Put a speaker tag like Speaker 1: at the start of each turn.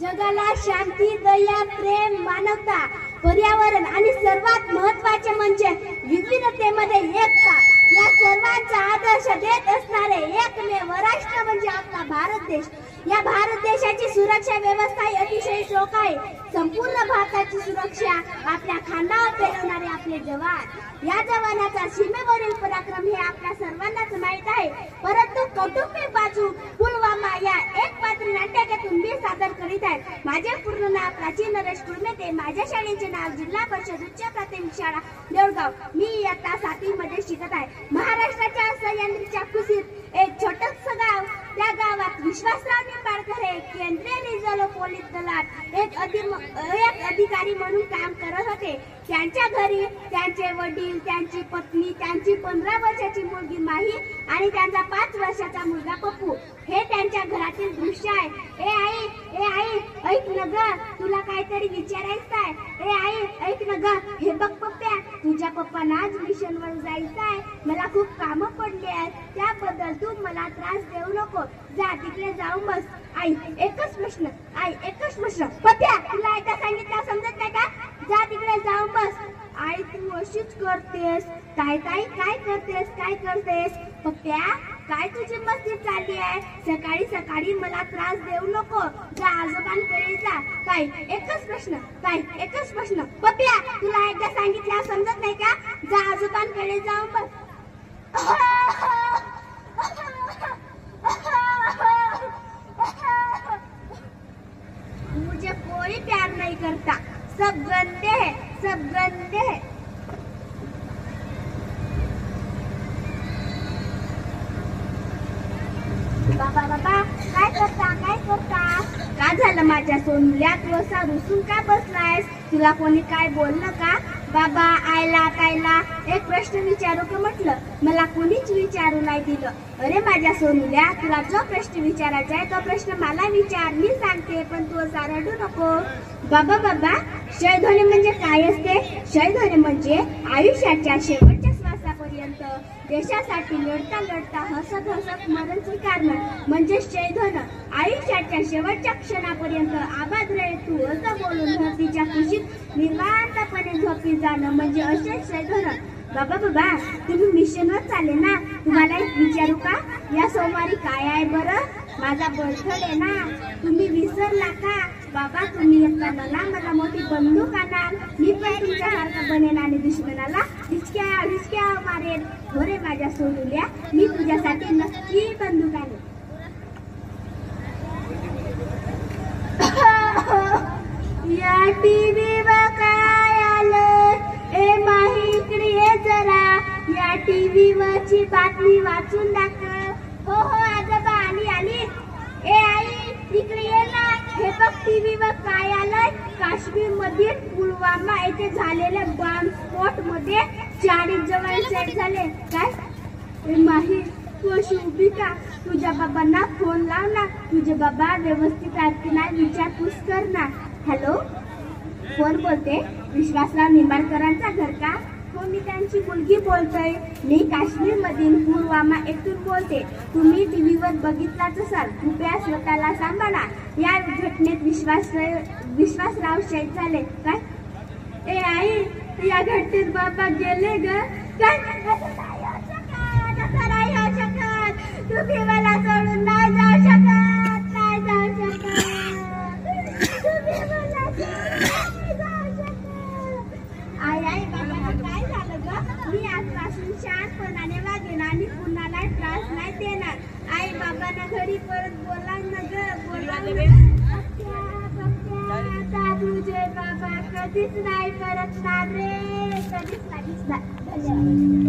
Speaker 1: जगाला शांती, दया, प्रेम, मानवता, पर्यावरण आणि सर्वात महत्त्वाचे म्हणजे विविधतेमध्ये एकता या सर्वांचा आदर्श देत असणारे एकमेव राष्ट्र म्हणजे आपला भारत देश. या भारत देशाची सुरक्षा व्यवस्था अतिशय चोख आहे. संपूर्ण भारताची सुरक्षा आपल्या खांद्यावर पेलवणारे आपले जवान. या जवानाचा सीमेवरील पराक्रम हे आपल्या सर्वांनाच माहीत आहे. परंतु कौटुंबिक बाजू पुलवामा या एक पात्र नाट्यातून मी सादर करीत आहे. माझे पूर्ण नाव प्राची नरेश कुळमेते. माझ्या शाळेचे नाव जिल्हा परिषद उच्च प्राथमिक शाळा देऊळगाव. मी इयत्ता 7वी मध्ये शिकत आहे. महाराष्ट्राच्या सह्याद्रीच्या कुशीत एक छोटंसं गाव. त्या गावात विश्वासराव निंबाळकर हे केंद्रीय रिझर्व्ह पोलीस दलात एक अधिकारी म्हणून काम करत होते. त्यांच्या घरी त्यांचे वडील, त्यांची पत्नी, त्यांची 15 वर्षाची मुलगी माही आणि त्यांचा 5 वर्षाचा मुलगा पप्पू हे त्यांच्या घरातील दृश्य आहे. ए आई ऐक न ग, तुला काहीतरी विचारायचं आहे. ए आई ऐक न ग, हे बघ पप्प्या, तुझ्या पप्पांना आज मिशनवर जायचं आहे. मला खूप कामं पडली आहेत, त्याबद्दल तू मला त्रास देऊ नको. जा तिकडे जाऊन बस. आई एकच प्रश्न, पप्प्या तुला एकदा सांगितलं समजत नाही का? जा तिकडे जाऊन बस. आई तू अशीच करतेस. काय करतेस? पप्प्या काय तुझी मस्ती चालली आहे? सकाळी सकाळी मला त्रास देऊ नको. जा आजोबांकडे जा. काय एकच प्रश्न, पप्प्या तुला एकदा सांगितलं समजत नाही का? जा आजोबांकडे जाऊन बस. मुझे कोई प्यार नहीं करता, सब गंदे हैं. बाबा काय करता? का झालं माझ्या सोनुल्या? तू असा रुसून का बसलायस? तुला कोणी काय बोललं का? बाबा आयला एक प्रश्न विचारू का म्हटलं. मला कोणीच विचारू नाही दिलं. अरे माझ्या सोनुल्या, तुला जो प्रश्न विचारायचा आहे तो प्रश्न मला विचार, मी सांगते, पण तू असा रडू नको. बाबा शयध्वनी म्हणजे काय असते? शयध्वनी म्हणजे आयुष्याच्या शेवटच्या श्वासापर्यंत देशासाठी लढता हसत मरण स्वीकारणं म्हणजे शयध्वन. आयुष्याच्या शेवटच्या क्षणापर्यंत आबाद रहे तू असं बोलून धरतीच्या कुशीत निवांतपणे झोपी जाणं म्हणजे असेच शयध्वन. बाबा तुम्ही मिशनवर चालले ना, तुम्हाला एक विचारू का? या सोमवारी काय आहे बरं? माझा बर्थडे ना, तुम्ही विसरला का? बाबा तुम्ही येताना मला मोठी बंदूक आणाल, मी पण तुमच्यासारखा बनेन आणि दुश्मनाला हिचक्या मारेन. हो रे माझ्या सोनुल्या, मी तुझ्यासाठी नक्की बंदूक आणेन. या टीव्हीवर काय आलं? ए माही इकडे ये जरा, या टीव्हीवरची बातमी वाचून दाखव. हो आजोबा आली. ए आई इकडे ये ना, हे बघ टीव्हीवर काय आलंय. काश्मीर मधील पुलवामा येथे झालेल्या बॉम्बस्फोट मध्ये 40 जवान शहीद झाले. काय माही तू अशी उभी का? तुझ्या बाबांना फोन लाव ना. तुझे बाबा व्यवस्थित आहेत की नाही विचारपूस कर ना. हॅलो, कोण बोलते? विश्वासराव निंबाळकरांचा घर का? हो मी त्यांची मुलगी बोलतोय. मी काश्मीर मधील पुलवामा येथून बोलते. तुम्ही टीव्हीवर बघितलाच असाल. कृपया स्वतःला सांभाळा. या घटनेत विश्वासराव शहीद झाले. काय ए आई, या घटनेत बाबा गेले ग? काय नाही होऊ शकत. तुम्ही मला सोडून नाही जाऊ शकत. तुम्ही मला आई बाबा काय झालं ग? मी आजपासून शांतपणाने वागेन आणि कुणाला त्रास नाही देणार. आई बाबांना घरी परत बोला न ग, आता तुझे बाबा कधीच नाही करत ना रे, कधीच नाही.